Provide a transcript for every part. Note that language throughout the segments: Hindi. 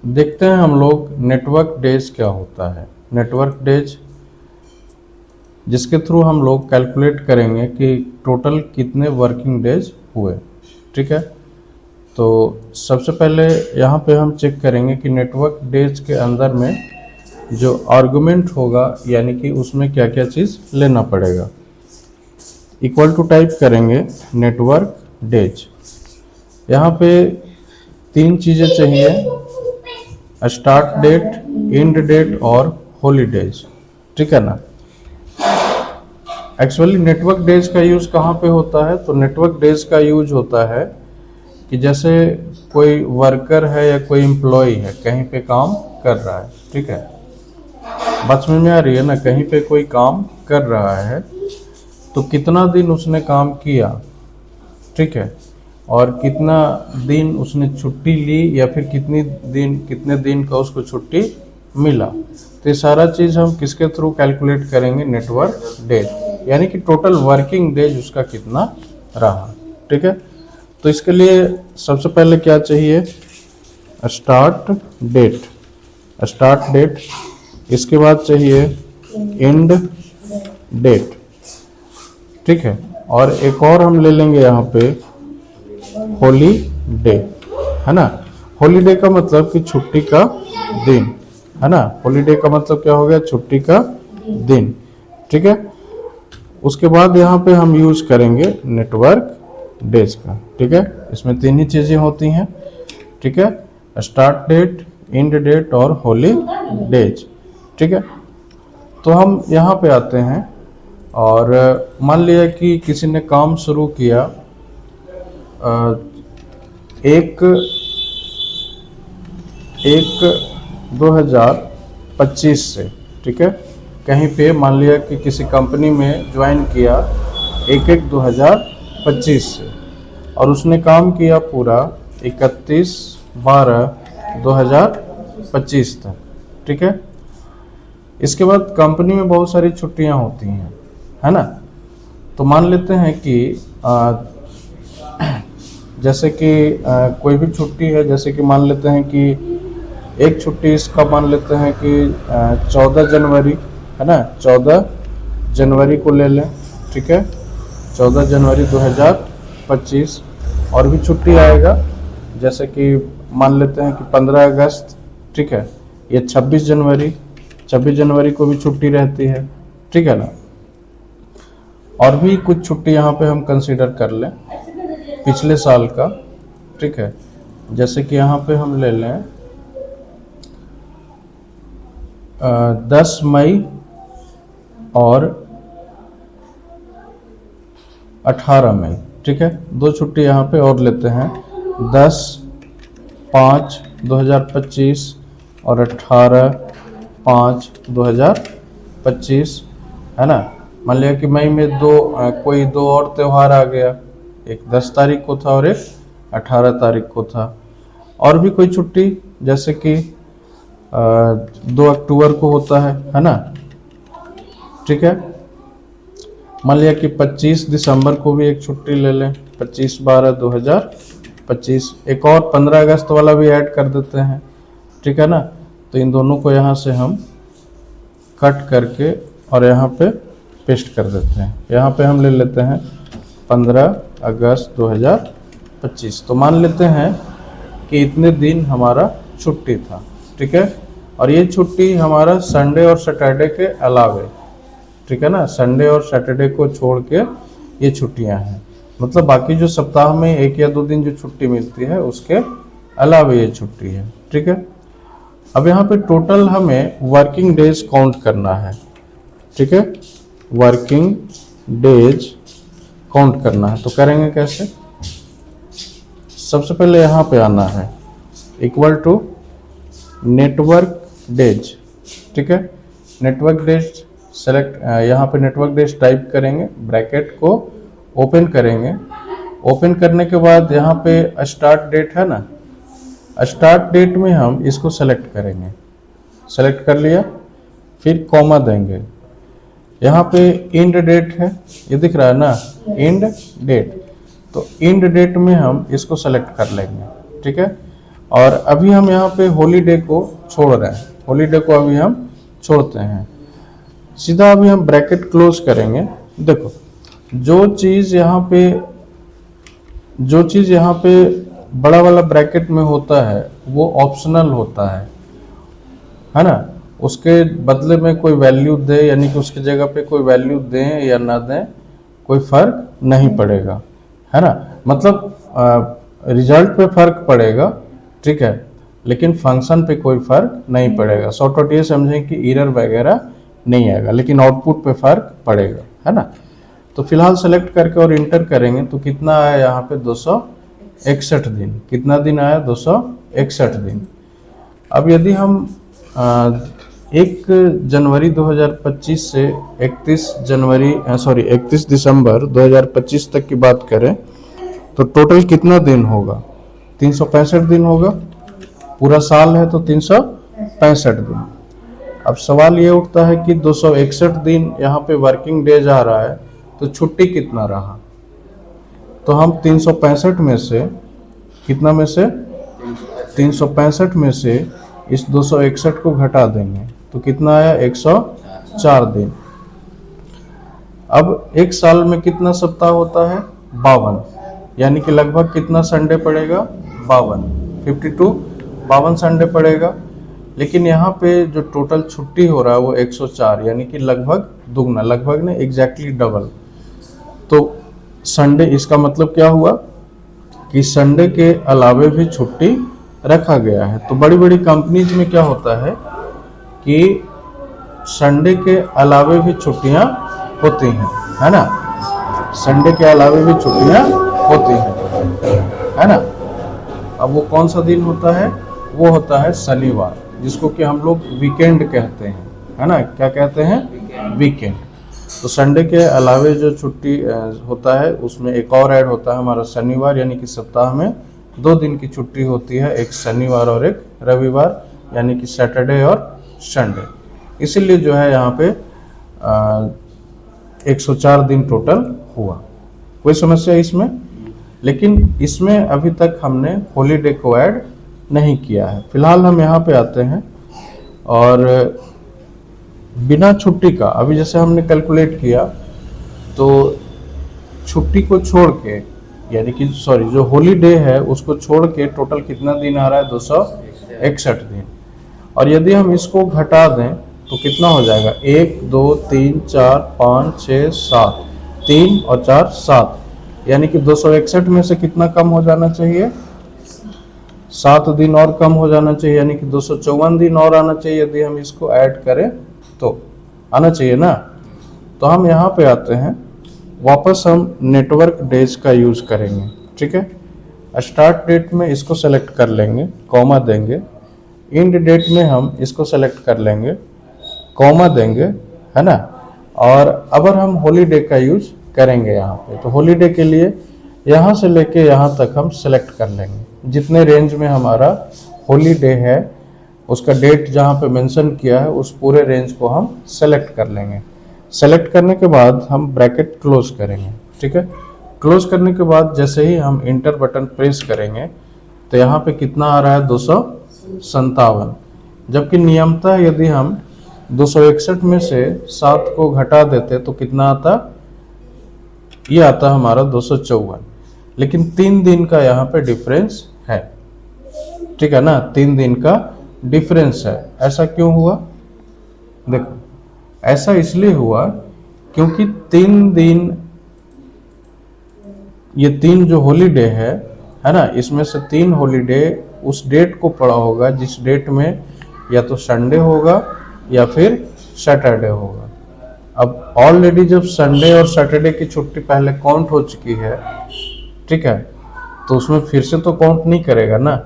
देखते हैं हम लोग नेटवर्क डेज क्या होता है। नेटवर्क डेज जिसके थ्रू हम लोग कैलकुलेट करेंगे कि टोटल कितने वर्किंग डेज हुए। ठीक है, तो सबसे पहले यहाँ पे हम चेक करेंगे कि नेटवर्क डेज के अंदर में जो आर्गुमेंट होगा यानी कि उसमें क्या क्या चीज़ लेना पड़ेगा। इक्वल टू टाइप करेंगे नेटवर्क डेज। यहाँ पे तीन चीज़ें चाहिए, स्टार्ट डेट, एंड डेट और हॉलीडेज। ठीक है ना। एक्चुअली नेटवर्क डेज का यूज़ कहाँ पे होता है, तो नेटवर्क डेज का यूज होता है कि जैसे कोई वर्कर है या कोई एम्प्लॉय है कहीं पे काम कर रहा है। ठीक है, बात समझ में आ रही है ना। कहीं पे कोई काम कर रहा है तो कितना दिन उसने काम किया, ठीक है, और कितना दिन उसने छुट्टी ली या फिर कितने दिन का उसको छुट्टी मिला। तो ये सारा चीज़ हम किसके थ्रू कैलकुलेट करेंगे, नेटवर्क डेज, यानी कि टोटल वर्किंग डेज उसका कितना रहा। ठीक है, तो इसके लिए सबसे पहले क्या चाहिए, स्टार्ट डेट, इसके बाद चाहिए एंड डेट। ठीक है, और एक और हम ले लेंगे यहाँ पे हॉलीडे, है ना। हॉलीडे का मतलब कि छुट्टी का दिन, है ना। हॉलीडे का मतलब क्या हो गया, छुट्टी का दिन। ठीक है, उसके बाद यहाँ पे हम यूज करेंगे नेटवर्क डेज का। ठीक है, इसमें तीन ही चीजें होती हैं। ठीक है, स्टार्ट डेट, एंड डेट और हॉलीडेज। ठीक है, तो हम यहाँ पे आते हैं और मान लिया कि किसी ने काम शुरू किया 1/1/2025 से। ठीक है, कहीं पे मान लिया कि किसी कंपनी में ज्वाइन किया 1/1/2025 से और उसने काम किया पूरा 31/12/2025 तक। ठीक है, इसके बाद कंपनी में बहुत सारी छुट्टियां होती हैं, है ना। तो मान लेते हैं कि जैसे कि कोई भी छुट्टी है, जैसे कि मान लेते हैं कि एक छुट्टी इसका मान लेते हैं कि 14 जनवरी, है ना, 14 जनवरी को ले लें। ठीक है, 14 जनवरी 2025। और भी छुट्टी आएगा, जैसे कि मान लेते हैं कि 15 अगस्त। ठीक है, ये 26 जनवरी को भी छुट्टी रहती है। ठीक है ना। और भी कुछ छुट्टी यहाँ पे हम कंसीडर कर लें पिछले साल का। ठीक है, जैसे कि यहाँ पे हम ले लें 10 मई और 18 मई। ठीक है, दो छुट्टी यहाँ पे और लेते हैं, 10/5/2025 और 18/5/2025, है ना। मान लिया कि मई में कोई दो और त्यौहार आ गया, एक 10 तारीख को था और एक 18 तारीख को था। और भी कोई छुट्टी जैसे कि 2 अक्टूबर को होता है ना। ठीक है, मान लिया कि 25 दिसंबर को भी एक छुट्टी ले लें, 25/12/2025। एक और 15 अगस्त वाला भी ऐड कर देते हैं। ठीक है ना। तो इन दोनों को यहाँ से हम कट करके और यहाँ पे पेस्ट कर देते हैं। यहाँ पे हम ले लेते हैं 15 अगस्त 2025। तो मान लेते हैं कि इतने दिन हमारा छुट्टी था। ठीक है, और ये छुट्टी हमारा संडे और सैटरडे के अलावे, ठीक है ना, संडे और सैटरडे को छोड़ के ये छुट्टियां हैं। मतलब बाकी जो सप्ताह में 1 या 2 दिन जो छुट्टी मिलती है उसके अलावे ये छुट्टी है। ठीक है, अब यहाँ पे टोटल हमें वर्किंग डेज काउंट करना है। ठीक है, वर्किंग डेज काउंट करना है। तो करेंगे कैसे, सबसे पहले यहाँ पे आना है इक्वल टू नेटवर्क डेज। ठीक है, नेटवर्क डेज सेलेक्ट, यहाँ पे नेटवर्क डेज टाइप करेंगे, ब्रैकेट को ओपन करेंगे। ओपन करने के बाद यहाँ पे स्टार्ट डेट है ना, स्टार्ट डेट में हम इसको सेलेक्ट करेंगे। सेलेक्ट कर लिया, फिर कॉमा देंगे। यहाँ पे एंड डेट है, ये दिख रहा है ना, एंड डेट। तो एंड डेट में हम इसको सेलेक्ट कर लेंगे। ठीक है, और अभी हम यहाँ पे हॉलीडे को छोड़ रहे हैं, हॉलीडे को अभी हम छोड़ते हैं। सीधा अभी हम ब्रैकेट क्लोज करेंगे। देखो जो चीज़ यहाँ पे बड़ा वाला ब्रैकेट में होता है वो ऑप्शनल होता है ना। उसके बदले में कोई वैल्यू दे, यानी कि उसकी जगह पे कोई वैल्यू दें या ना दें, कोई फर्क नहीं पड़ेगा, है ना। मतलब रिजल्ट पे फर्क पड़ेगा, ठीक है, लेकिन फंक्शन पे कोई फर्क नहीं पड़ेगा। शॉर्ट आउट ये समझें कि एरर वगैरह नहीं आएगा, लेकिन आउटपुट पे फर्क पड़ेगा, है ना। तो फिलहाल सेलेक्ट करके और इंटर करेंगे तो कितना आया यहाँ पे 261 दिन। कितना दिन आया? 261 दिन। अब यदि हम 1 जनवरी 2025 से 31 दिसंबर 2025 तक की बात करें तो टोटल कितना दिन होगा? 365 दिन होगा। पूरा साल है तो 365 दिन। अब सवाल ये उठता है कि 261 दिन यहाँ पे वर्किंग डेज आ रहा है तो छुट्टी कितना रहा? तो हम 365 में से, कितना में से? 365 में से इस 261 को घटा देंगे तो कितना आया? 104 दिन। अब एक साल में कितना सप्ताह होता है? 52, यानी कि लगभग कितना संडे पड़ेगा? 52 संडे पड़ेगा। लेकिन यहाँ पे जो टोटल छुट्टी हो रहा है वो 104, यानी कि लगभग दुगना, लगभग नहीं, एग्जैक्टली डबल। तो संडे, इसका मतलब क्या हुआ कि संडे के अलावे भी छुट्टी रखा गया है। तो बड़ी बड़ी कंपनीज में क्या होता है कि संडे के अलावे भी छुट्टियां होती हैं, है ना। संडे के अलावे भी छुट्टियां होती हैं, है ना। अब वो कौन सा दिन होता है? वो होता है शनिवार, जिसको कि हम लोग वीकेंड कहते हैं, है ना। क्या कहते हैं? वीकेंड। तो संडे के अलावे जो छुट्टी होता है उसमें एक और ऐड होता है हमारा शनिवार, यानी कि सप्ताह में 2 दिन की छुट्टी होती है, एक शनिवार और एक रविवार, यानी कि सैटरडे और संडे। इसीलिए जो है यहाँ पे 104 दिन टोटल हुआ। कोई समस्या इसमें? लेकिन इसमें अभी तक हमने हॉलीडे को ऐड नहीं किया है। फिलहाल हम यहाँ पे आते हैं और बिना छुट्टी का, अभी जैसे हमने कैलकुलेट किया तो छुट्टी को छोड़ के, यानी कि जो हॉलीडे है उसको छोड़ के टोटल कितना दिन आ रहा है? 261 दिन। और यदि हम इसको घटा दें तो कितना हो जाएगा? 1 2 3 4 5 6 7, 3 और 4 7, यानी कि 261 में से कितना कम हो जाना चाहिए? 7 दिन और कम हो जाना चाहिए, यानी कि 254 दिन और आना चाहिए। यदि हम इसको ऐड करें तो आना चाहिए ना। तो हम यहाँ पे आते हैं, वापस हम नेटवर्क डेज का यूज करेंगे, ठीक है। स्टार्ट डेट में इसको सेलेक्ट कर लेंगे, कॉमा देंगे। एंड डेट में हम इसको सेलेक्ट कर लेंगे, कॉमा देंगे, है ना। और अब हम हॉलीडे का यूज करेंगे यहाँ पे, तो हॉलीडे के लिए यहाँ से लेके यहाँ तक हम सेलेक्ट कर लेंगे। जितने रेंज में हमारा हॉलीडे है उसका डेट जहाँ पे मेंशन किया है उस पूरे रेंज को हम सेलेक्ट कर लेंगे। सेलेक्ट करने के बाद हम ब्रैकेट क्लोज करेंगे, ठीक है। क्लोज करने के बाद जैसे ही हम इंटर बटन प्रेस करेंगे तो यहाँ पे कितना आ रहा है? 257। जबकि नियमतः यदि हम 261 में से 7 को घटा देते तो कितना आता? ये आता हमारा 254। लेकिन 3 दिन का यहाँ पे डिफरेंस है, ठीक है ना। 3 दिन का डिफरेंस है। ऐसा क्यों हुआ? देखो, ऐसा इसलिए हुआ क्योंकि 3 दिन, ये 3 जो हॉलीडे है ना, इसमें से 3 हॉलीडे उस डेट को पड़ा होगा जिस डेट में या तो संडे होगा या फिर सैटरडे होगा। अब ऑलरेडी जब संडे और सैटरडे की छुट्टी पहले काउंट हो चुकी है, ठीक है, तो उसमें फिर से तो काउंट नहीं करेगा ना,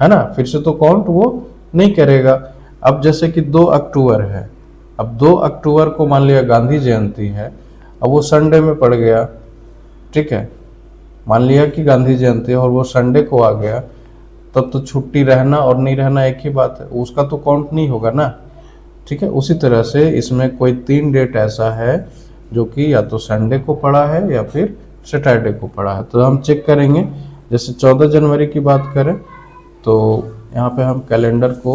है ना। फिर से तो काउंट वो नहीं करेगा। अब जैसे कि 2 अक्टूबर है, अब 2 अक्टूबर को मान लिया गांधी जयंती है, अब वो संडे में पड़ गया, ठीक है। मान लिया कि गांधी जयंती है और वो संडे को आ गया, तब तो छुट्टी रहना और नहीं रहना एक ही बात है, उसका तो काउंट नहीं होगा ना, ठीक है। उसी तरह से इसमें कोई 3 डेट ऐसा है जो कि या तो संडे को पड़ा है या फिर सैटरडे को पड़ा है। तो हम चेक करेंगे, जैसे 14 जनवरी की बात करें तो तो यहाँ पे हम कैलेंडर को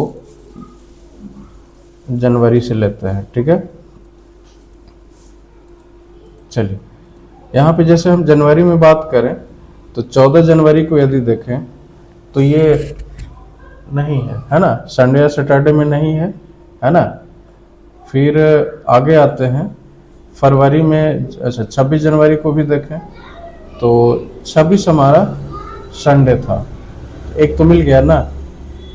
जनवरी से लेते हैं, ठीक है। चलिए यहाँ पे जैसे हम जनवरी में बात करें तो 14 जनवरी को यदि देखें तो ये नहीं है ना, संडे या सैटरडे में नहीं है ना। फिर आगे आते हैं फरवरी में, अच्छा 26 जनवरी को भी देखें तो 26 हमारा संडे था, एक तो मिल गया ना,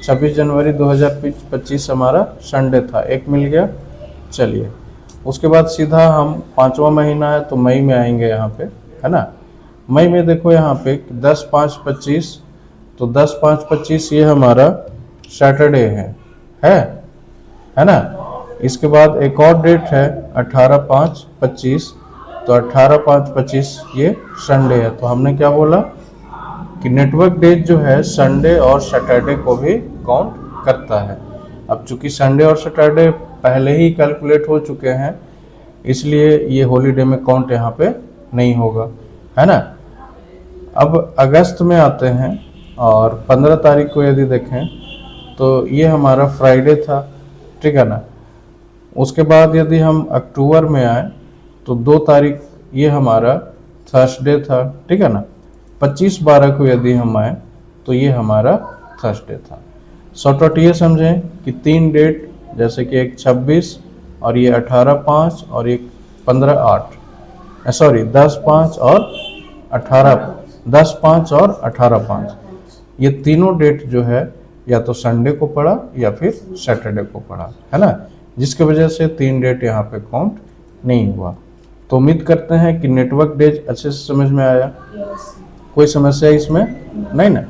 26 जनवरी 2025 हमारा संडे था, एक मिल गया। चलिए उसके बाद सीधा हम 5वां महीना है तो मई में आएंगे यहाँ पे, है ना। मई में देखो यहाँ पे 10/5/25, तो 10/5/25 ये हमारा सैटरडे है ना। इसके बाद एक और डेट है 18/5/25, तो 18/5/25 ये संडे है। तो हमने क्या बोला कि नेटवर्क डेज जो है संडे और सैटरडे को भी काउंट करता है। अब चूंकि संडे और सैटरडे पहले ही कैलकुलेट हो चुके हैं, इसलिए ये हॉलीडे में काउंट यहाँ पे नहीं होगा, है ना। अब अगस्त में आते हैं और 15 तारीख को यदि देखें तो ये हमारा फ्राइडे था, ठीक है ना। उसके बाद यदि हम अक्टूबर में आए तो 2 तारीख ये हमारा थर्सडे था, ठीक है ना। 25/12 को यदि हम आए तो ये हमारा थर्सडे था। शॉर्टकट ये समझें कि 3 डेट, जैसे कि एक 26 और ये 18/5 और एक 15/8, सॉरी 10/5 और 10/5 और 18/5, ये तीनों डेट जो है या तो संडे को पड़ा या फिर सैटरडे को पड़ा, है ना, जिसकी वजह से 3 डेट यहाँ पे काउंट नहीं हुआ। तो उम्मीद करते हैं कि नेटवर्क डेज अच्छे से समझ में आया। कोई समस्या इसमें नहीं ना।